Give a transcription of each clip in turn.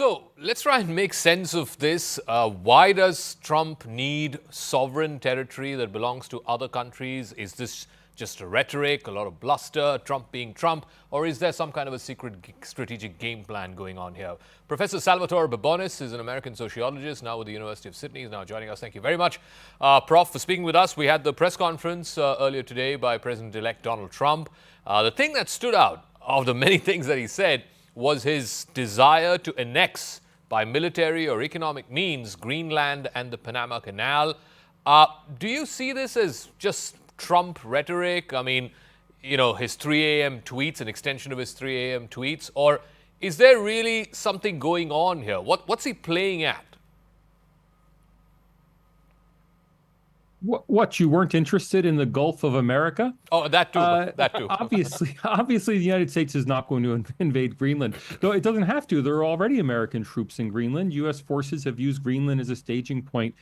So let's try and make sense of this. Why does Trump need sovereign territory that belongs to other countries? Is this just a rhetoric, a lot of bluster, Trump being Trump, or is there some kind of a secret strategic game plan going on here? Professor Salvatore Babones is an American sociologist now with the University of Sydney. He's now joining us. Thank you very much, Prof, for speaking with us. We had the press conference earlier today by President-elect Donald Trump. The thing that stood out of the many things that he said was his desire to annex by military or economic means Greenland and the Panama Canal. Do you see this as just Trump rhetoric? I mean, you know, his 3 a.m. tweets, an extension of his 3 a.m. tweets, or is there really something going on here? What's he playing at? What, you weren't interested in the Gulf of America? Oh, that too. That too. Obviously, the United States is not going to invade Greenland, though it doesn't have to. There are already American troops in Greenland. U.S. forces have used Greenland as a staging point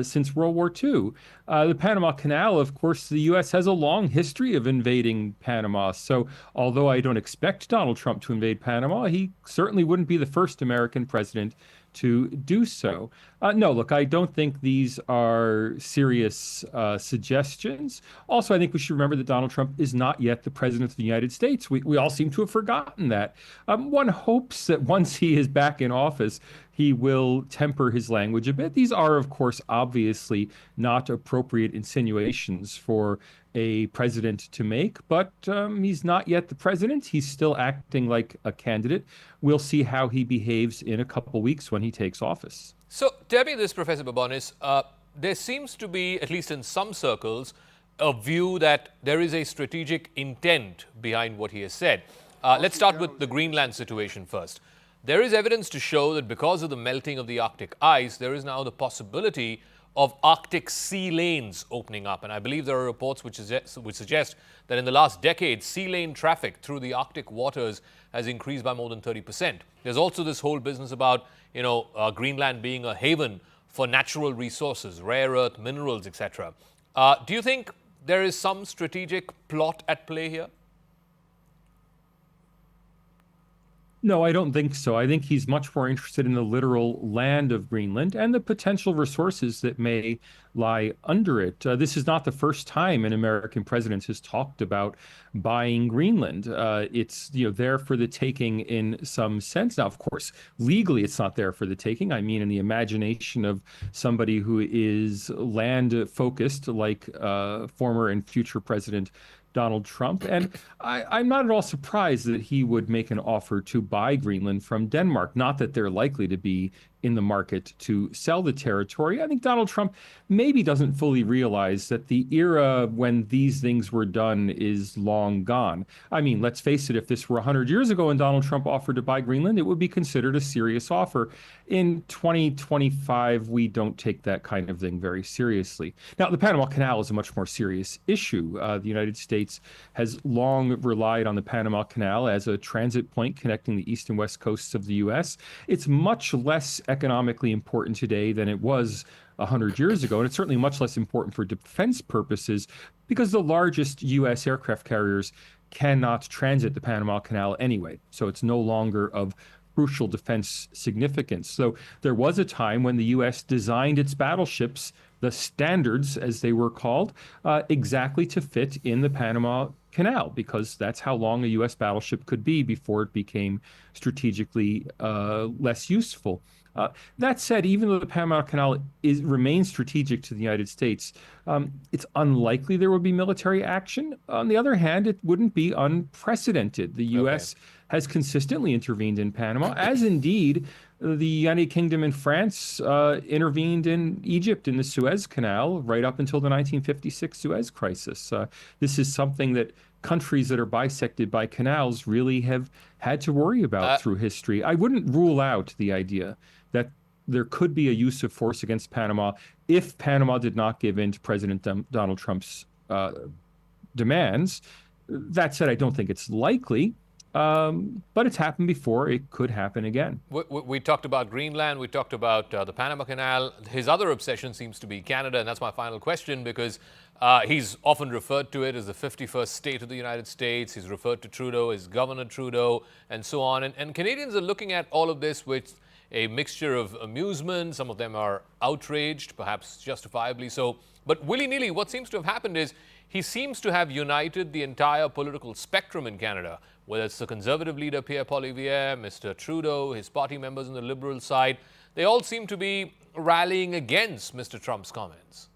since World War II. The Panama Canal, of course, the U.S. has a long history of invading Panama. So although I don't expect Donald Trump to invade Panama, he certainly wouldn't be the first American president to do so. No, look, I don't think these are serious suggestions. Also, I think we should remember that Donald Trump is not yet the president of the United States. We all seem to have forgotten that. One hopes that once he is back in office, he will temper his language a bit. These are, of course, obviously not appropriate insinuations for a president to make, but he's not yet the president. He's still acting like a candidate. We'll see how he behaves in a couple weeks when he takes office. So tell me this, Professor Babones, there seems to be, at least in some circles, a view that there is a strategic intent behind what he has said. Let's start with the Greenland situation first. There is evidence to show that because of the melting of the Arctic ice, there is now the possibility of Arctic sea lanes opening up. And I believe there are reports which suggest that in the last decade, sea lane traffic through the Arctic waters has increased by more than 30%. There's also this whole business about, Greenland being a haven for natural resources, rare earth minerals, etc. Do you think there is some strategic plot at play here? No, I don't think so. I think he's much more interested in the literal land of Greenland and the potential resources that may lie under it. This is not the first time an American president has talked about buying Greenland. It's there for the taking in some sense. Now, of course, legally it's not there for the taking. I mean, in the imagination of somebody who is land focused, like former and future President Donald Trump. And I'm not at all surprised that he would make an offer to buy Greenland from Denmark. Not that they're likely to be in the market to sell the territory. I think Donald Trump maybe doesn't fully realize that the era when these things were done is long gone. I mean, let's face it, if this were 100 years ago and Donald Trump offered to buy Greenland, it would be considered a serious offer. In 2025, we don't take that kind of thing very seriously. Now, the Panama Canal is a much more serious issue. The United States has long relied on the Panama Canal as a transit point connecting the east and west coasts of the U.S. It's much less economically important today than it was 100 years ago, and it's certainly much less important for defense purposes because the largest U.S. aircraft carriers cannot transit the Panama Canal anyway, so it's no longer of crucial defense significance. So there was a time when the U.S. designed its battleships, the Standards as they were called, exactly to fit in the Panama Canal, because that's how long a U.S. battleship could be before it became strategically less useful. That said, even though the Panama Canal remains strategic to the United States, it's unlikely there will be military action. On the other hand, it wouldn't be unprecedented. The U.S. has consistently intervened in Panama, as indeed the United Kingdom and France intervened in Egypt in the Suez Canal right up until the 1956 Suez Crisis. This is something that countries that are bisected by canals really have had to worry about through history. I wouldn't rule out the idea that there could be a use of force against Panama if Panama did not give in to President Donald Trump's demands. That said, I don't think it's likely. But it's happened before. It could happen again. We talked about Greenland. We talked about the Panama Canal. His other obsession seems to be Canada. And that's my final question, because he's often referred to it as the 51st state of the United States. He's referred to Trudeau as Governor Trudeau and so on. And Canadians are looking at all of this with a mixture of amusement. Some of them are outraged, perhaps justifiably so. But willy-nilly, what seems to have happened is he seems to have united the entire political spectrum in Canada, whether it's the Conservative leader Pierre Poilievre, Mr. Trudeau, his party members on the Liberal side. They all seem to be rallying against Mr. Trump's comments.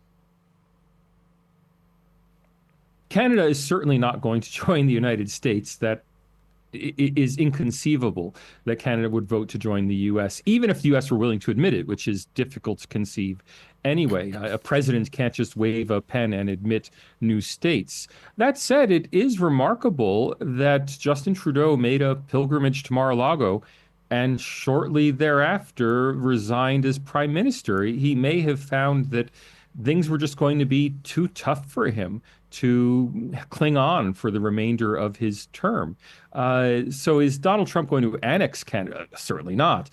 Canada is certainly not going to join the United States. That is inconceivable that Canada would vote to join the U.S., even if the U.S. were willing to admit it, which is difficult to conceive anyway. A president can't just wave a pen and admit new states. That said, it is remarkable that Justin Trudeau made a pilgrimage to Mar-a-Lago and shortly thereafter resigned as prime minister. He may have found that things were just going to be too tough for him to cling on for the remainder of his term. So is Donald Trump going to annex Canada? Certainly not.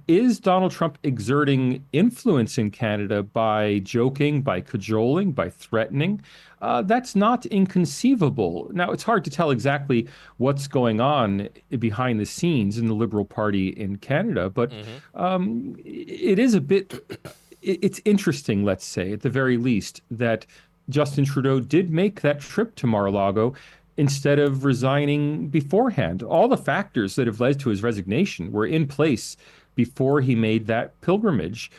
Is Donald Trump exerting influence in Canada by joking, by cajoling, by threatening? That's not inconceivable. Now, it's hard to tell exactly what's going on behind the scenes in the Liberal Party in Canada, but it is a bit... It's interesting, let's say, at the very least, that Justin Trudeau did make that trip to Mar-a-Lago instead of resigning beforehand. All the factors that have led to his resignation were in place before he made that pilgrimage.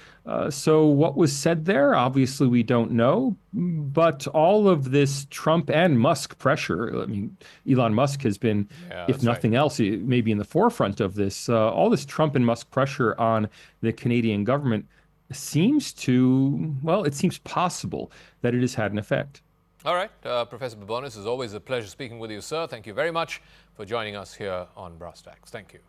So what was said there, obviously we don't know, but all of this Trump and Musk pressure, I mean, Elon Musk has been, if nothing else, maybe in the forefront of this, all this Trump and Musk pressure on the Canadian government seems to, well, it seems possible that it has had an effect. All right. Professor Babones, it's always a pleasure speaking with you, sir. Thank you very much for joining us here on Brass Tacks. Thank you.